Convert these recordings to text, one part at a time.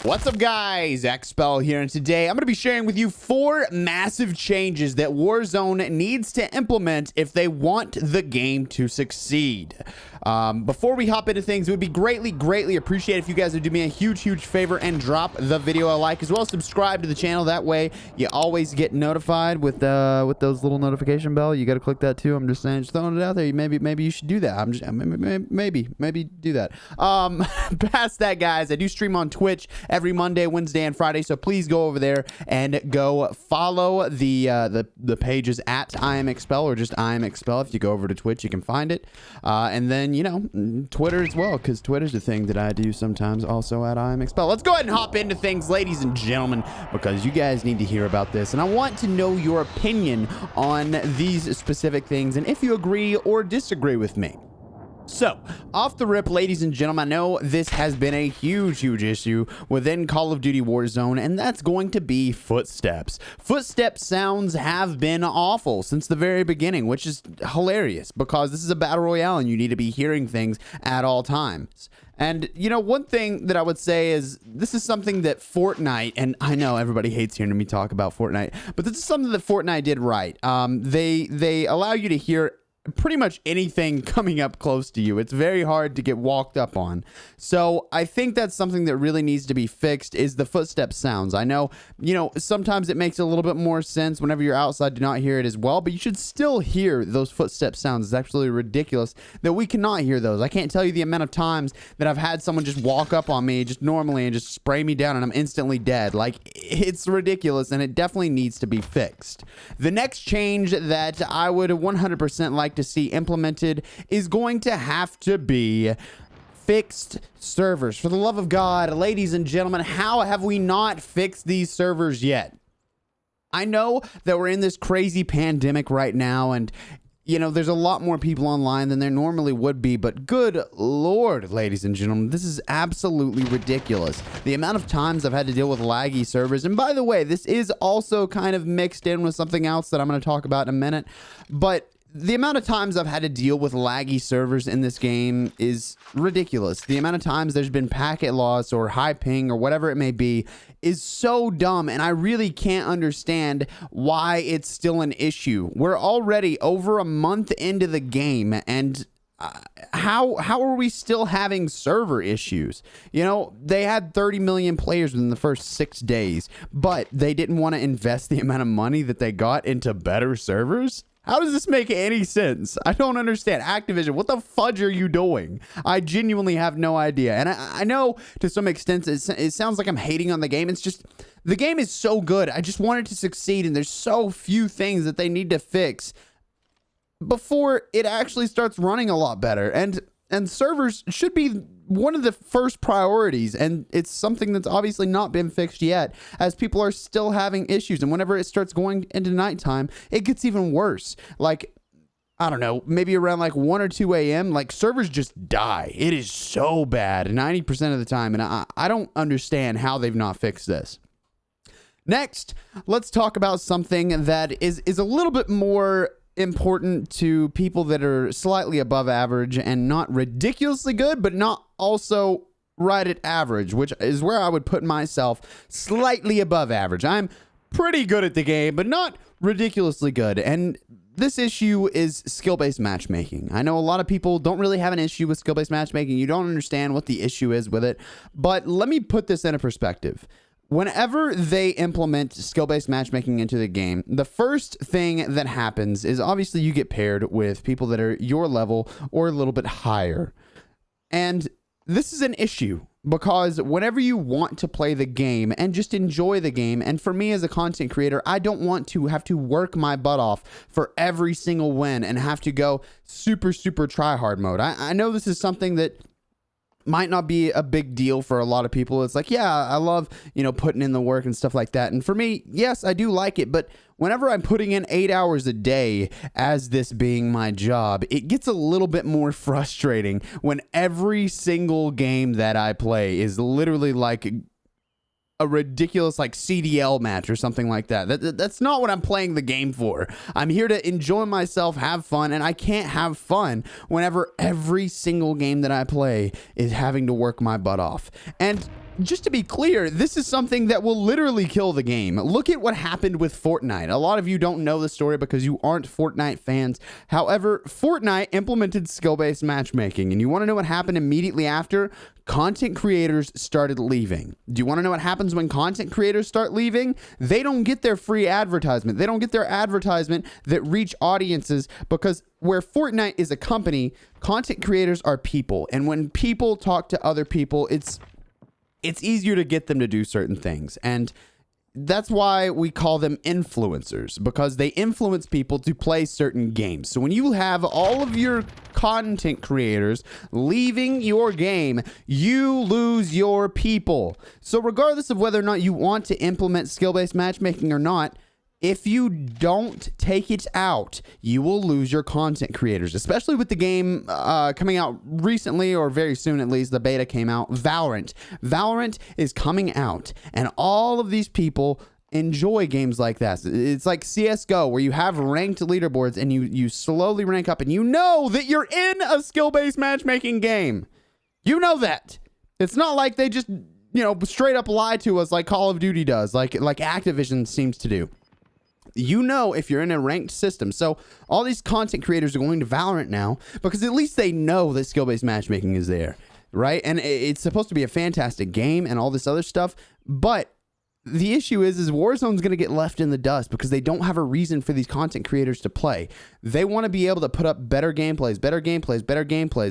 What's up, guys? Expel here, and today I'm going to be sharing with you 4 massive changes that Warzone needs to implement if they want the game to succeed. Before we hop into things, it would be greatly appreciated if you guys would do me a huge favor and drop the video a like, as well as subscribe to the channel. That way you always get notified with those little notification bell. You got to click that too. I'm just saying, just throwing it out there. Maybe you should do that. Maybe do that. Past that, guys, I do stream on Twitch every Monday, Wednesday, and Friday, so please go over there and go follow the pages at I am Expel, or just I am Expel. If you go over to Twitch, you can find it, and then, you know, Twitter as well, because Twitter's the thing that I do sometimes, also at I am Expel. Let's go ahead and hop into things, ladies and gentlemen, because you guys need to hear about this, and I want to know your opinion on these specific things, and if you agree or disagree with me. So, off the rip, ladies and gentlemen, I know this has been a huge issue within Call of Duty Warzone, and that's going to be footsteps. Footstep sounds have been awful since the very beginning, which is hilarious because this is a battle royale and you need to be hearing things at all times. And, you know, one thing that I would say is this is something that Fortnite, and I know everybody hates hearing me talk about Fortnite, but this is something that Fortnite did right. They allow you to hear pretty much anything coming up close to you. It's very hard to get walked up on. So I think that's something that really needs to be fixed, is the footstep sounds. I know, you know, sometimes it makes a little bit more sense whenever you're outside to not hear it as well, but you should still hear those footstep sounds. It's actually ridiculous that we cannot hear those. I can't tell you the amount of times that I've had someone just walk up on me just normally and just spray me down and I'm instantly dead. Like, it's ridiculous, and it definitely needs to be fixed. The next change that I would 100% like to see implemented is going to have to be fixed servers. For the love of God, ladies and gentlemen, how have we not fixed these servers yet? I know that we're in this crazy pandemic right now, and you know, there's a lot more people online than there normally would be, but good Lord, ladies and gentlemen, this is absolutely ridiculous. The amount of times I've had to deal with laggy servers, and by the way, this is also kind of mixed in with something else that I'm going to talk about in a minute, but the amount of times I've had to deal with laggy servers in this game is ridiculous. The amount of times there's been packet loss or high ping or whatever it may be is so dumb, and I really can't understand why it's still an issue. We're already over a month into the game, and how are we still having server issues? You know, they had 30 million players within the first 6 days, but they didn't want to invest the amount of money that they got into better servers? How does this make any sense? I don't understand. Activision, what the fudge are you doing? I genuinely have no idea. And I know to some extent it sounds like I'm hating on the game. It's just, the game is so good. I just want it to succeed, and there's so few things that they need to fix before it actually starts running a lot better. And servers should be one of the first priorities, and it's something that's obviously not been fixed yet, as people are still having issues. And whenever it starts going into nighttime, it gets even worse. Like, I don't know, maybe around like 1 or 2 a.m., like servers just die. It is so bad 90% of the time, and I don't understand how they've not fixed this. Next, let's talk about something that is a little bit more important to people that are slightly above average and not ridiculously good, but not also right at average, which is where I would put myself, slightly above average. I'm pretty good at the game, but not ridiculously good. And this issue is skill-based matchmaking. I know a lot of people don't really have an issue with skill-based matchmaking. You don't understand what the issue is with it, but let me put this in a perspective. Whenever they implement skill-based matchmaking into the game, the first thing that happens is obviously you get paired with people that are your level or a little bit higher. And this is an issue because whenever you want to play the game and just enjoy the game, and for me as a content creator, I don't want to have to work my butt off for every single win and have to go super try hard mode. I know this is something that might not be a big deal for a lot of people. It's like, yeah, I love, you know, putting in the work and stuff like that. And for me, yes, I do like it. But whenever I'm putting in 8 hours a day as this being my job, it gets a little bit more frustrating when every single game that I play is literally like a ridiculous like CDL match or something like that. That's not what I'm playing the game for. I'm here to enjoy myself, have fun, and I can't have fun whenever every single game that I play is having to work my butt off. And just to be clear, this is something that will literally kill the game. Look at what happened with Fortnite. A lot of you don't know the story because you aren't Fortnite fans. However, Fortnite implemented skill-based matchmaking, and you want to know what happened immediately after? Content creators started leaving. Do you want to know what happens when content creators start leaving? They don't get their free advertisement. They don't get their advertisement that reach audiences, because where Fortnite is a company, content creators are people. And when people talk to other people, it's easier to get them to do certain things. And that's why we call them influencers, because they influence people to play certain games. So when you have all of your content creators leaving your game, you lose your people. So regardless of whether or not you want to implement skill-based matchmaking or not, if you don't take it out, you will lose your content creators, especially with the game coming out recently, or very soon at least. The beta came out. Valorant is coming out, and all of these people enjoy games like that. It's like CSGO, where you have ranked leaderboards and you slowly rank up, and you know that you're in a skill-based matchmaking game. You know that. It's not like they just, straight up lie to us like Call of Duty does, like Activision seems to do. You know if you're in a ranked system. So all these content creators are going to Valorant now because at least they know that skill-based matchmaking is there, right? And it's supposed to be a fantastic game and all this other stuff. But the issue is Warzone's going to get left in the dust because they don't have a reason for these content creators to play. They want to be able to put up better gameplays,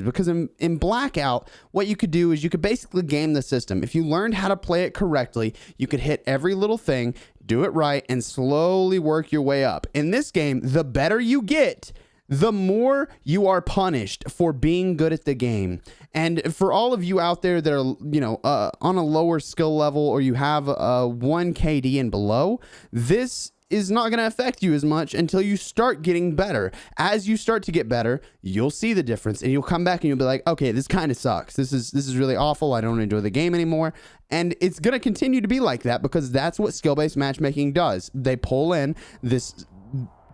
because in Blackout, what you could do is you could basically game the system. If you learned how to play it correctly, you could hit every little thing, do it right, and slowly work your way up. In this game, the better you get, the more you are punished for being good at the game. And for all of you out there that are, on a lower skill level, or you have a 1 KD and below, this is not going to affect you as much until you start getting better. As you start to get better, you'll see the difference, and you'll come back and you'll be like, okay, this kind of sucks. This is really awful. I don't enjoy the game anymore. And it's going to continue to be like that because that's what skill-based matchmaking does. They pull in this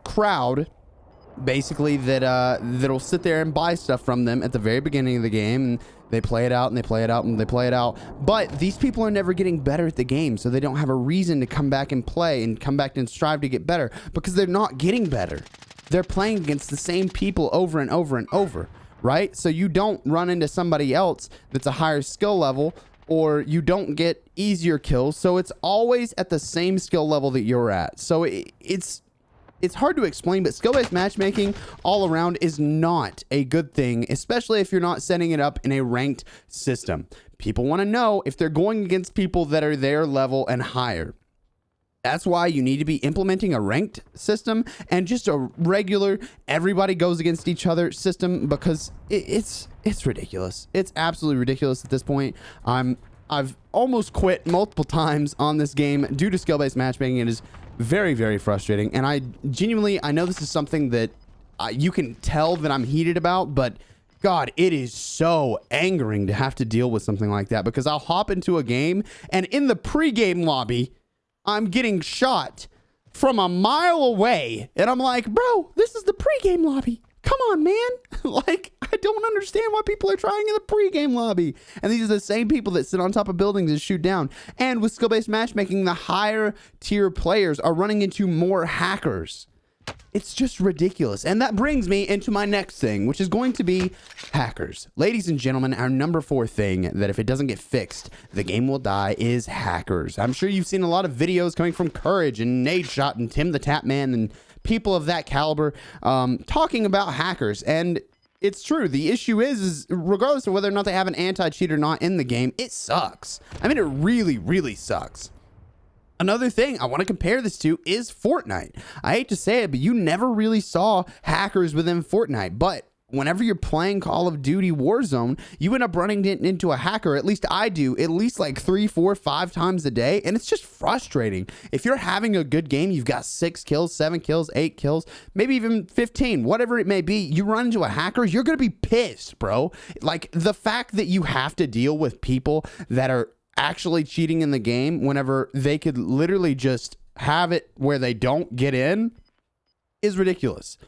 crowd, basically, that'll sit there and buy stuff from them at the very beginning of the game, and they play it out and they play it out and they play it out. But these people are never getting better at the game, so they don't have a reason to come back and play and come back and strive to get better because they're not getting better. They're playing against the same people over and over and over, right? So you don't run into somebody else that's a higher skill level, or you don't get easier kills. So it's always at the same skill level that you're at. So it's hard to explain, but skill-based matchmaking all around is not a good thing, especially if you're not setting it up in a ranked system. People want to know if they're going against people that are their level and higher. That's why you need to be implementing a ranked system and just a regular everybody goes against each other system, because it's ridiculous. It's absolutely ridiculous at this point. I've almost quit multiple times on this game due to skill-based matchmaking. It is very, very frustrating. And I know this is something that you can tell that I'm heated about, but God, it is so angering to have to deal with something like that, because I'll hop into a game and in the pre-game lobby, I'm getting shot from a mile away. And I'm like, bro, this is the pre-game lobby. Come on, man. Like, I don't understand why people are trying in the pre-game lobby. And these are the same people that sit on top of buildings and shoot down. And with skill-based matchmaking, the higher tier players are running into more hackers. It's just ridiculous. And that brings me into my next thing, which is going to be hackers. Ladies and gentlemen, our number 4 thing that if it doesn't get fixed, the game will die, is hackers. I'm sure you've seen a lot of videos coming from Courage and Nadeshot and Tim the Tapman and people of that caliber talking about hackers. And it's true. The issue is regardless of whether or not they have an anti-cheat or not in the game, it sucks. I mean, it really, really sucks. Another thing I want to compare this to is Fortnite. I hate to say it, but you never really saw hackers within Fortnite. But whenever you're playing Call of Duty Warzone, you end up running into a hacker. At least I do, at least like 3, 4, 5 times a day. And it's just frustrating. If you're having a good game, you've got 6 kills, 7 kills, 8 kills, maybe even 15, whatever it may be. You run into a hacker, you're going to be pissed, bro. Like, the fact that you have to deal with people that are actually cheating in the game whenever they could literally just have it where they don't get in is ridiculous.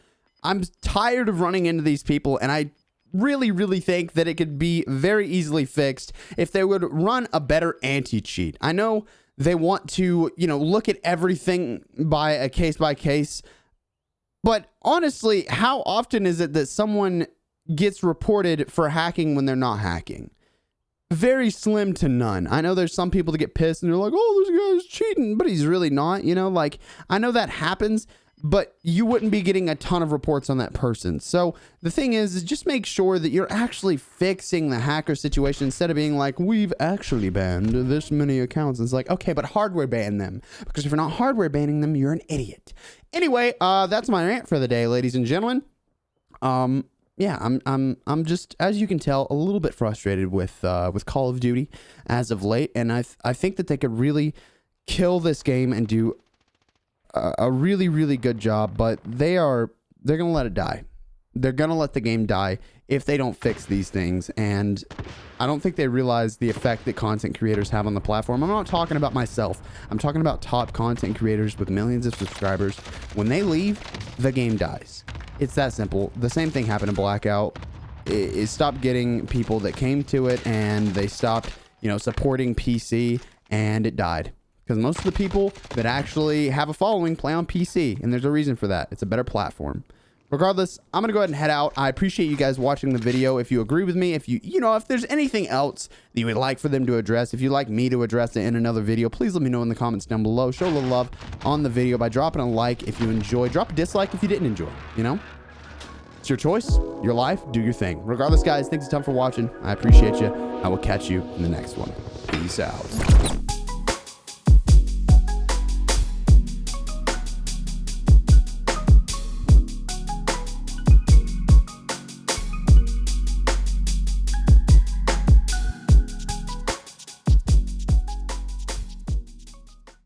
I'm tired of running into these people, and I really think that it could be very easily fixed if they would run a better anti-cheat. I know they want to, look at everything by a case by case, but honestly, how often is it that someone gets reported for hacking when they're not hacking? Very slim to none. I know there's some people that get pissed and they're like, oh, this guy's cheating, but he's really not, like, I know that happens, but you wouldn't be getting a ton of reports on that person. So the thing is just make sure that you're actually fixing the hacker situation instead of being like, we've actually banned this many accounts. And it's like, okay, but hardware ban them, because if you're not hardware banning them, you're an idiot. Anyway, that's my rant for the day, ladies and gentlemen. Yeah, I'm just, as you can tell, a little bit frustrated with Call of Duty as of late, and I think that they could really kill this game and do a really good job, but they're gonna let it die. They're gonna let the game die if they don't fix these things, and I don't think they realize the effect that content creators have on the platform. I'm not talking about myself. I'm talking about top content creators with millions of subscribers. When they leave, the game dies. It's that simple. The same thing happened in Blackout. It stopped getting people that came to it, and they stopped, supporting PC, and it died. Because most of the people that actually have a following play on PC, and there's a reason for that. It's a better platform. Regardless, I'm going to go ahead and head out. I appreciate you guys watching the video. If you agree with me, if if there's anything else that you would like for them to address, if you'd like me to address it in another video, please let me know in the comments down below. Show a little love on the video by dropping a like if you enjoy. Drop a dislike if you didn't enjoy, It's your choice, your life, do your thing. Regardless, guys, thanks a ton for watching. I appreciate you. I will catch you in the next one. Peace out.